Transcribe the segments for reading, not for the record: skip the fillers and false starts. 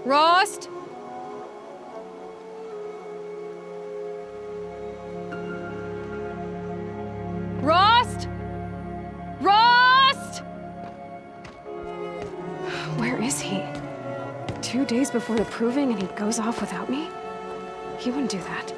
Rost? Rost? Rost? Where is he? 2 days before the proving and he goes off without me? He wouldn't do that.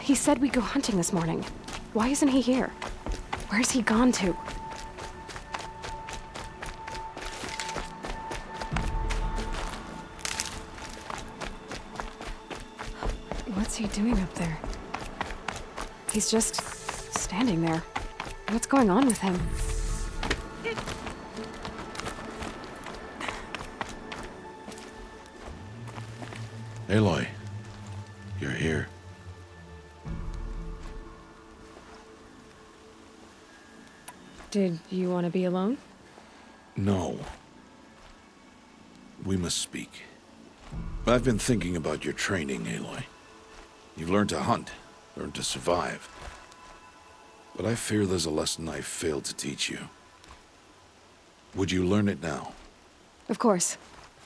He said we'd go hunting this morning. Why isn't he here? Where's he gone to? What's he doing up there? He's just standing there. What's going on with him? Aloy, you're here. Did you want to be alone? No. We must speak. I've been thinking about your training, Aloy. You've learned to hunt, learned to survive. But I fear there's a lesson I failed to teach you. Would you learn it now? Of course.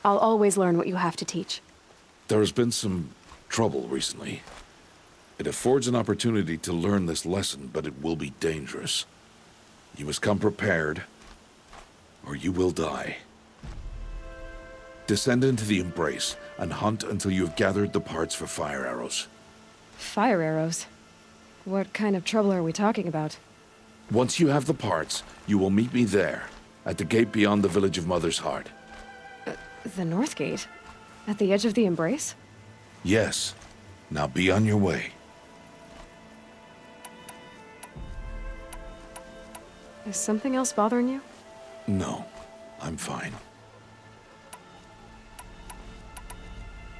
I'll always learn what you have to teach. There has been some trouble recently. It affords an opportunity to learn this lesson, but it will be dangerous. You must come prepared, or you will die. Descend into the Embrace and hunt until you have gathered the parts for fire arrows. Fire arrows? What kind of trouble are we talking about? Once you have the parts, you will meet me there, at the gate beyond the village of Mother's Heart. The North Gate? At the edge of the Embrace? Yes. Now be on your way. Is something else bothering you? No, I'm fine.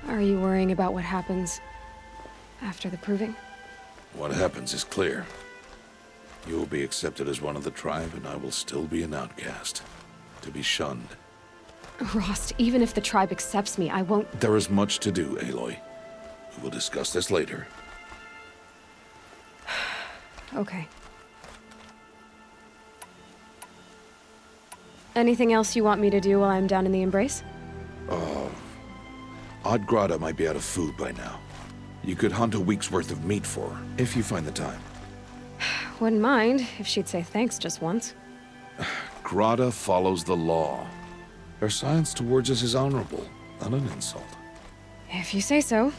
Are you worrying about what happens after the proving? What happens is clear. You will be accepted as one of the tribe, and I will still be an outcast. To be shunned. Rost, even if the tribe accepts me, I won't— There is much to do, Aloy. We will discuss this later. Okay. Anything else you want me to do while I'm down in the Embrace? Odd might be out of food by now. You could hunt a week's worth of meat for her, if you find the time. Wouldn't mind if she'd say thanks just once. Grada follows the law. Her science towards us is honorable, not an insult. If you say so.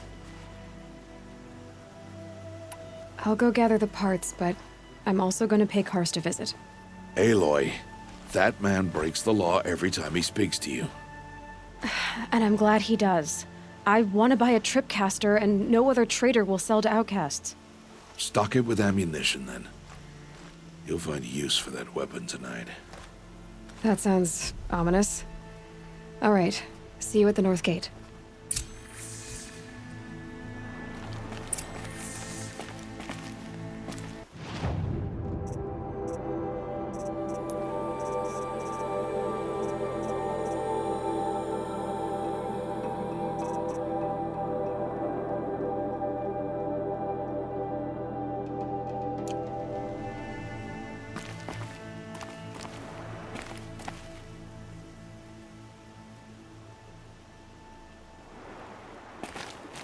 I'll go gather the parts, but I'm also going to pay Karst a visit. Aloy, that man breaks the law every time he speaks to you. And I'm glad he does. I want to buy a tripcaster, and no other trader will sell to outcasts. Stock it with ammunition, then. You'll find use for that weapon tonight. That sounds ominous. All right. See you at the North Gate.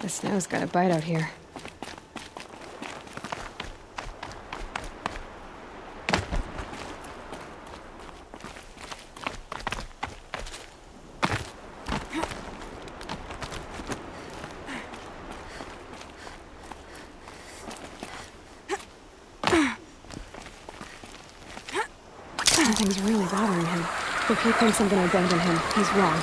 The snow's got a bite out here. Something's really bothering him. If he thinks I'm gonna abandon him, he's wrong.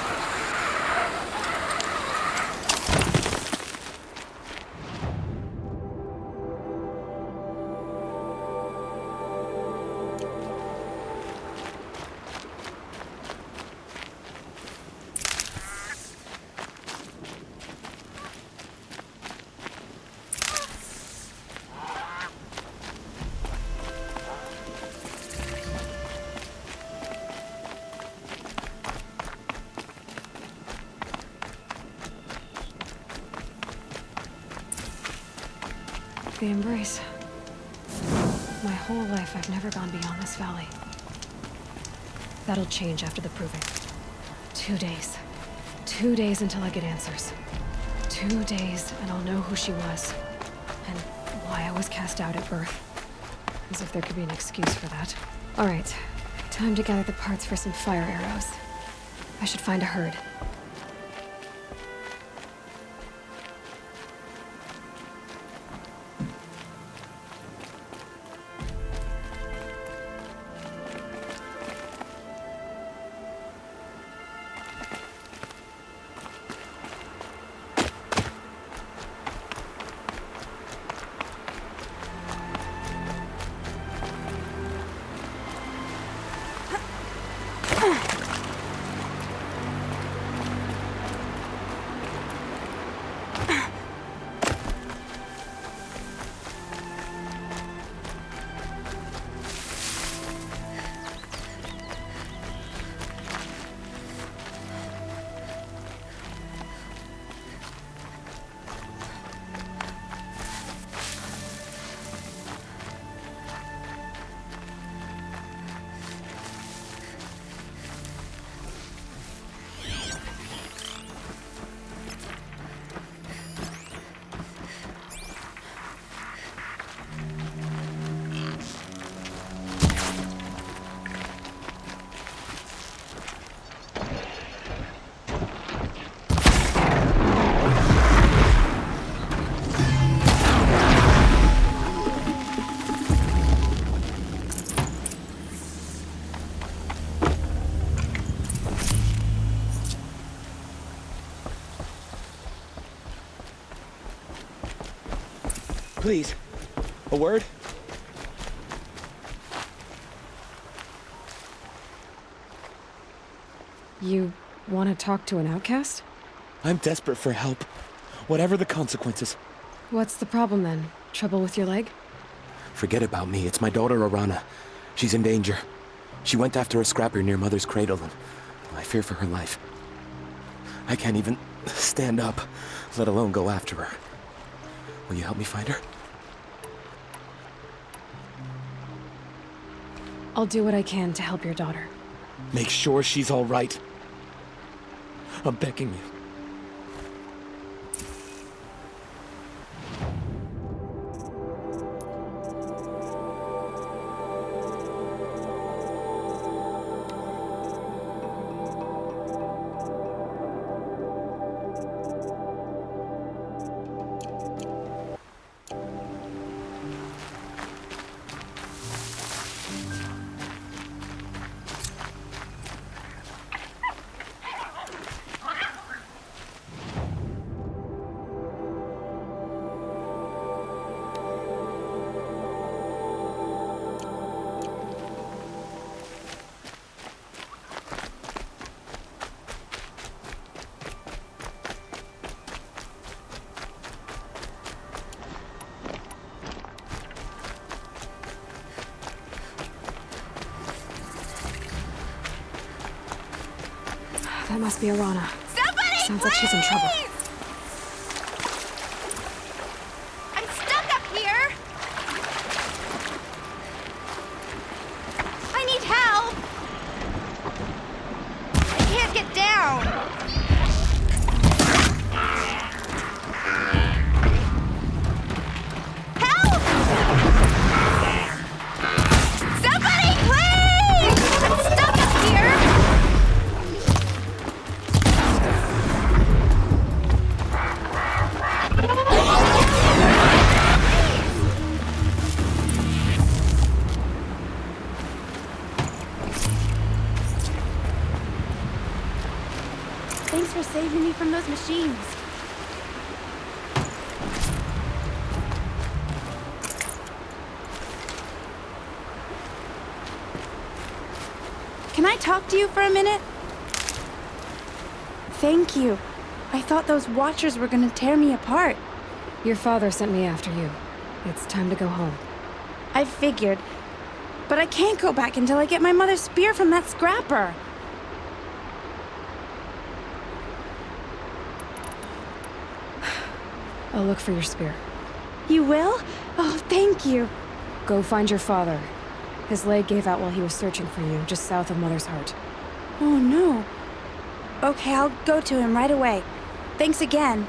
The embrace. My whole life, I've never gone beyond this valley. That'll change after the proving. 2 days. 2 days until I get answers. 2 days, and I'll know who she was. And why I was cast out at birth. As if there could be an excuse for that. Alright, time to gather the parts for some fire arrows. I should find a herd. Please, a word? You want to talk to an outcast? I'm desperate for help, whatever the consequences. What's the problem then? Trouble with your leg? Forget about me, it's my daughter Arana. She's in danger. She went after a scrapper near Mother's cradle, and I fear for her life. I can't even stand up, let alone go after her. Will you help me find her? I'll do what I can to help your daughter. Make sure she's all right. I'm begging you. That must be Arana. Somebody, Sounds like she's in trouble. I'm stuck up here! I need help! I can't get down! Thanks for saving me from those machines. Can I talk to you for a minute? Thank you. I thought those Watchers were gonna tear me apart. Your father sent me after you. It's time to go home. I figured. But I can't go back until I get my mother's spear from that scrapper. I'll look for your spear. You will? Oh, thank you. Go find your father. His leg gave out while he was searching for you, just south of Mother's Heart. Oh, no. Okay, I'll go to him right away. Thanks again.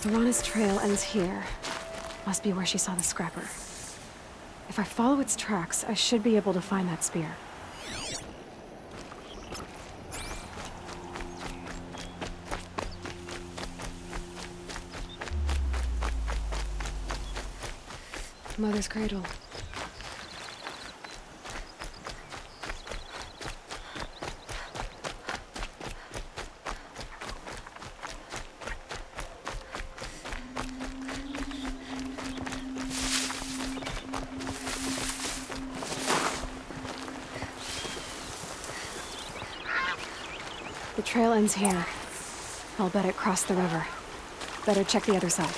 Arana's trail ends here. Must be where she saw the scrapper. If I follow its tracks, I should be able to find that spear. Mother's cradle. The trail ends here. I'll bet it crossed the river. Better check the other side.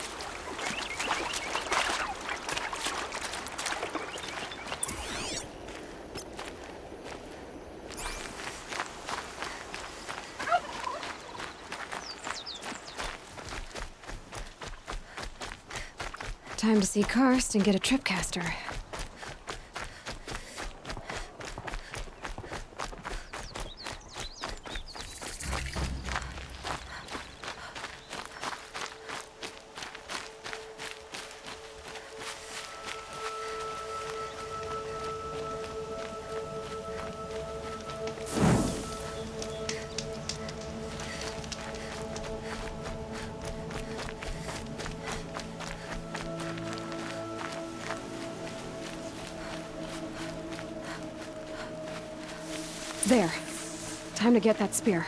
Time to see Karst and get a tripcaster. There. Time to get that spear.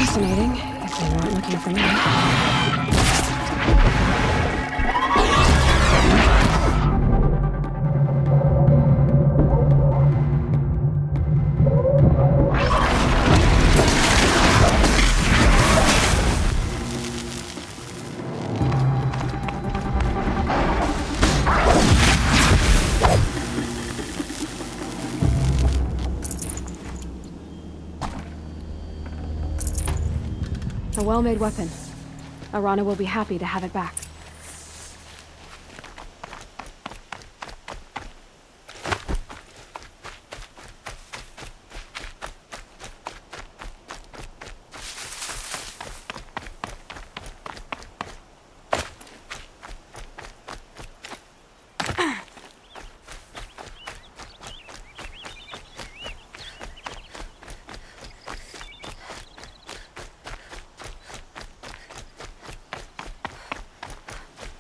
Fascinating, if they weren't looking for me. A well-made weapon. Arana will be happy to have it back.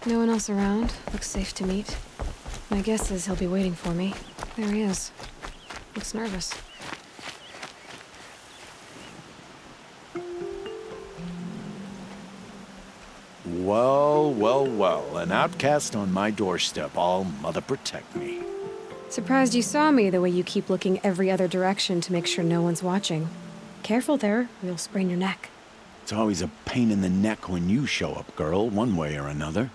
No one else around. Looks safe to meet. My guess is he'll be waiting for me. There he is. Looks nervous. Well, well, well. An outcast on my doorstep. All mother protect me. Surprised you saw me the way you keep looking every other direction to make sure no one's watching. Careful there, or you'll sprain your neck. It's always a pain in the neck when you show up, girl, one way or another.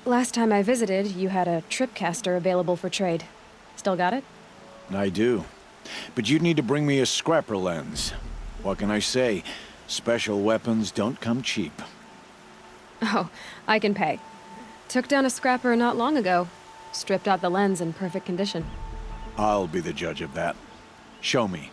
Last time I visited, you had a tripcaster available for trade. Still got it? I do. But you'd need to bring me a scrapper lens. What can I say? Special weapons don't come cheap. Oh, I can pay. Took down a scrapper not long ago. Stripped out the lens in perfect condition. I'll be the judge of that. Show me.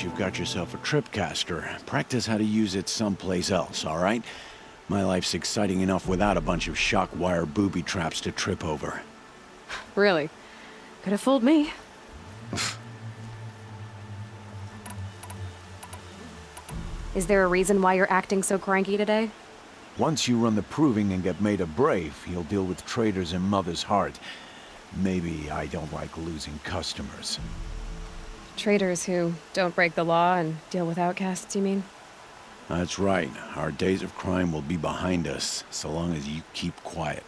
You've got yourself a tripcaster. Practice how to use it someplace else, all right? My life's exciting enough without a bunch of shock wire booby traps to trip over. Really? Could have fooled me. Is there a reason why you're acting so cranky today? Once you run the proving and get made a brave, you'll deal with traitors in Mother's Heart. Maybe I don't like losing customers. Traitors who don't break the law and deal with outcasts, you mean? That's right. Our days of crime will be behind us, so long as you keep quiet.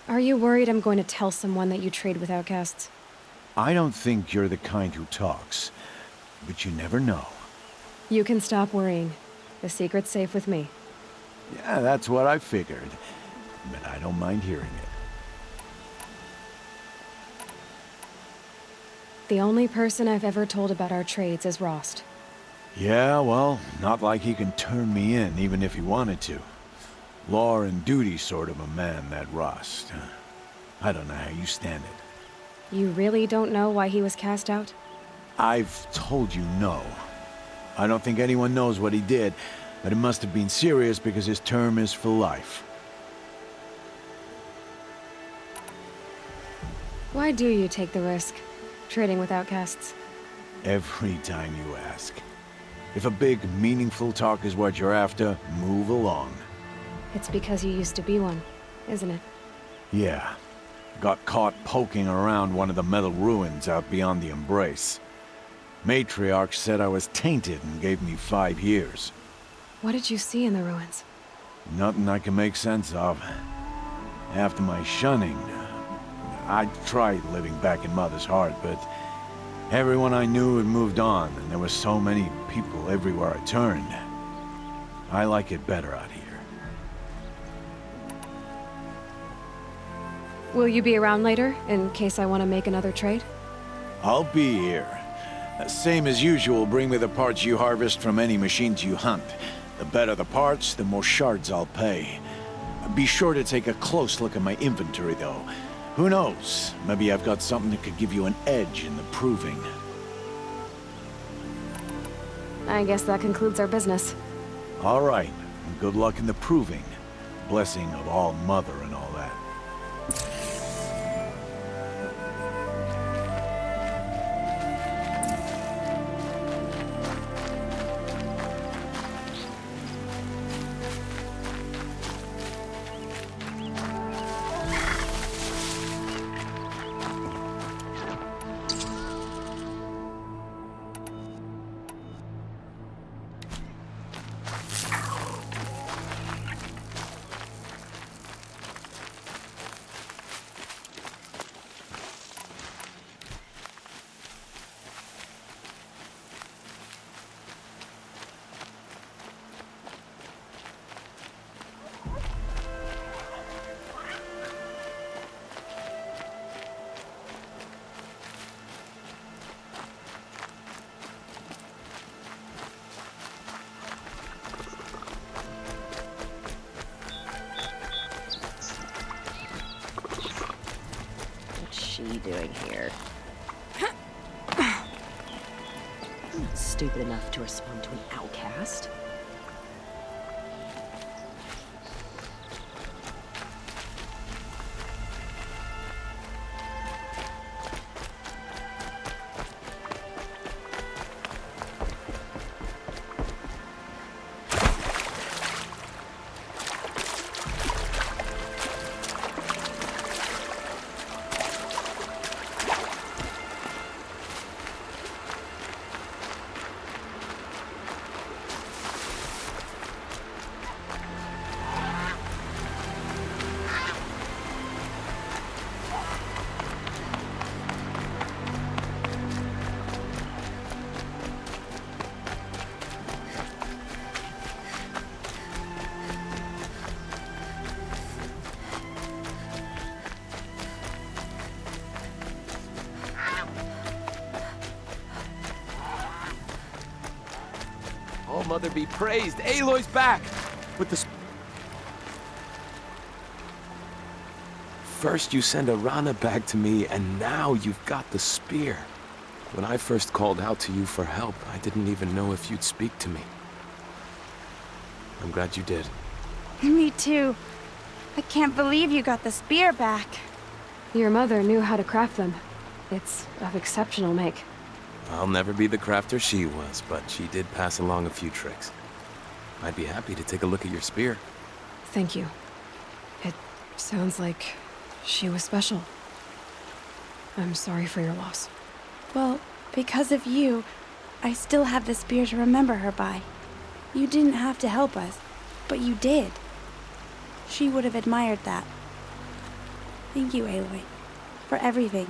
Are you worried I'm going to tell someone that you trade with outcasts? I don't think you're the kind who talks, but you never know. You can stop worrying. The secret's safe with me. Yeah, that's what I figured, but I don't mind hearing it. The only person I've ever told about our trades is Rost. Yeah, well, not like he can turn me in, even if he wanted to. Law and duty sort of a man, that Rost. I don't know how you stand it. You really don't know why he was cast out? I've told you no. I don't think anyone knows what he did, but it must have been serious because his term is for life. Why do you take the risk? Trading with outcasts? Every time you ask. If a big, meaningful talk is what you're after, move along. It's because you used to be one, isn't it? Yeah. Got caught poking around one of the metal ruins out beyond the Embrace. Matriarch said I was tainted and gave me 5 years. What did you see in the ruins? Nothing I can make sense of. After my shunning, I tried living back in Mother's Heart, but everyone I knew had moved on, and there were so many people everywhere I turned. I like it better out here. Will you be around later, in case I want to make another trade? I'll be here. Same as usual, bring me the parts you harvest from any machines you hunt. The better the parts, the more shards I'll pay. Be sure to take a close look at my inventory, though. Who knows? Maybe I've got something that could give you an edge in the proving. I guess that concludes our business. All right, and good luck in the proving. Blessing of all Mother and all that. she doing here? I'm not stupid enough to respond to an outcast. Oh, Mother be praised! Aloy's back! With the... First you send Arana back to me, and now you've got the spear. When I first called out to you for help, I didn't even know if you'd speak to me. I'm glad you did. Me too. I can't believe you got the spear back. Your mother knew how to craft them. It's of exceptional make. I'll never be the crafter she was, but she did pass along a few tricks. I'd be happy to take a look at your spear. Thank you. It sounds like she was special. I'm sorry for your loss. Well, because of you, I still have the spear to remember her by. You didn't have to help us, but you did. She would have admired that. Thank you, Aloy, for everything.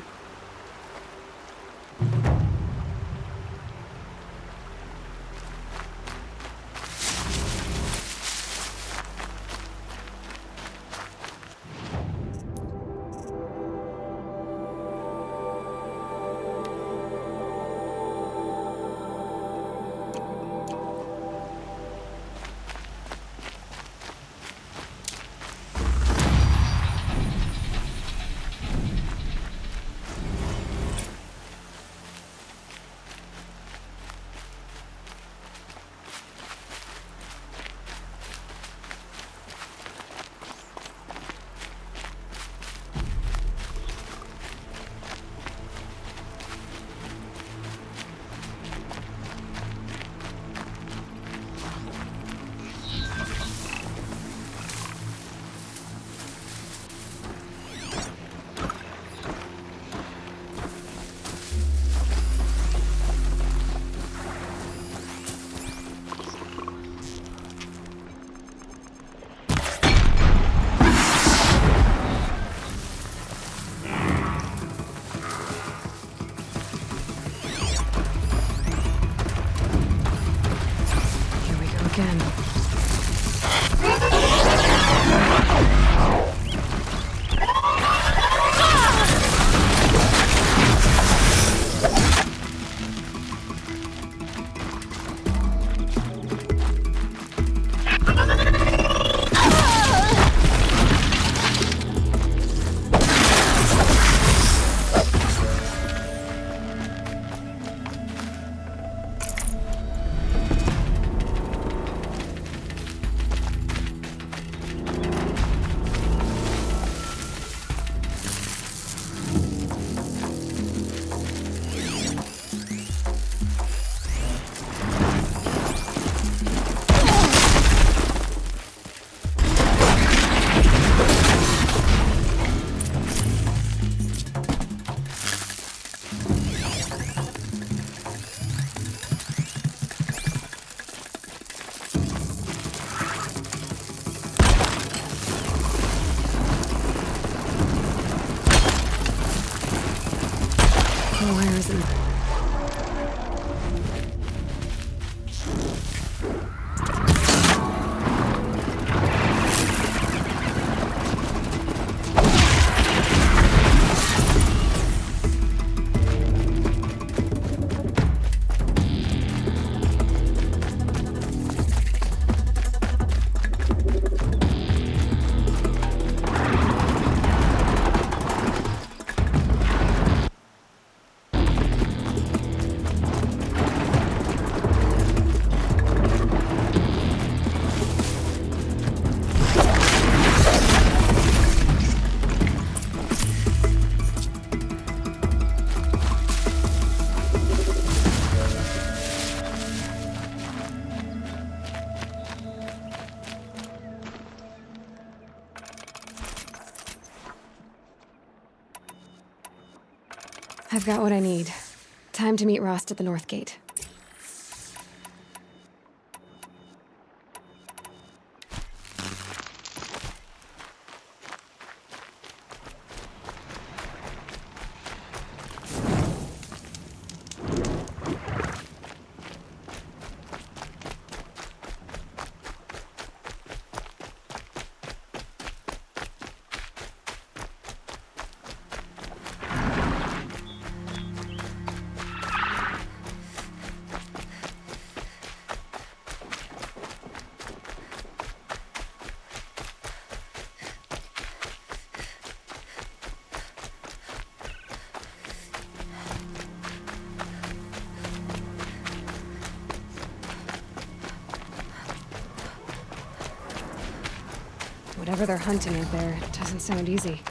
Again. RYZEN. I've got what I need. Time to meet Rost at the North Gate. Whatever they're hunting out there, it doesn't sound easy.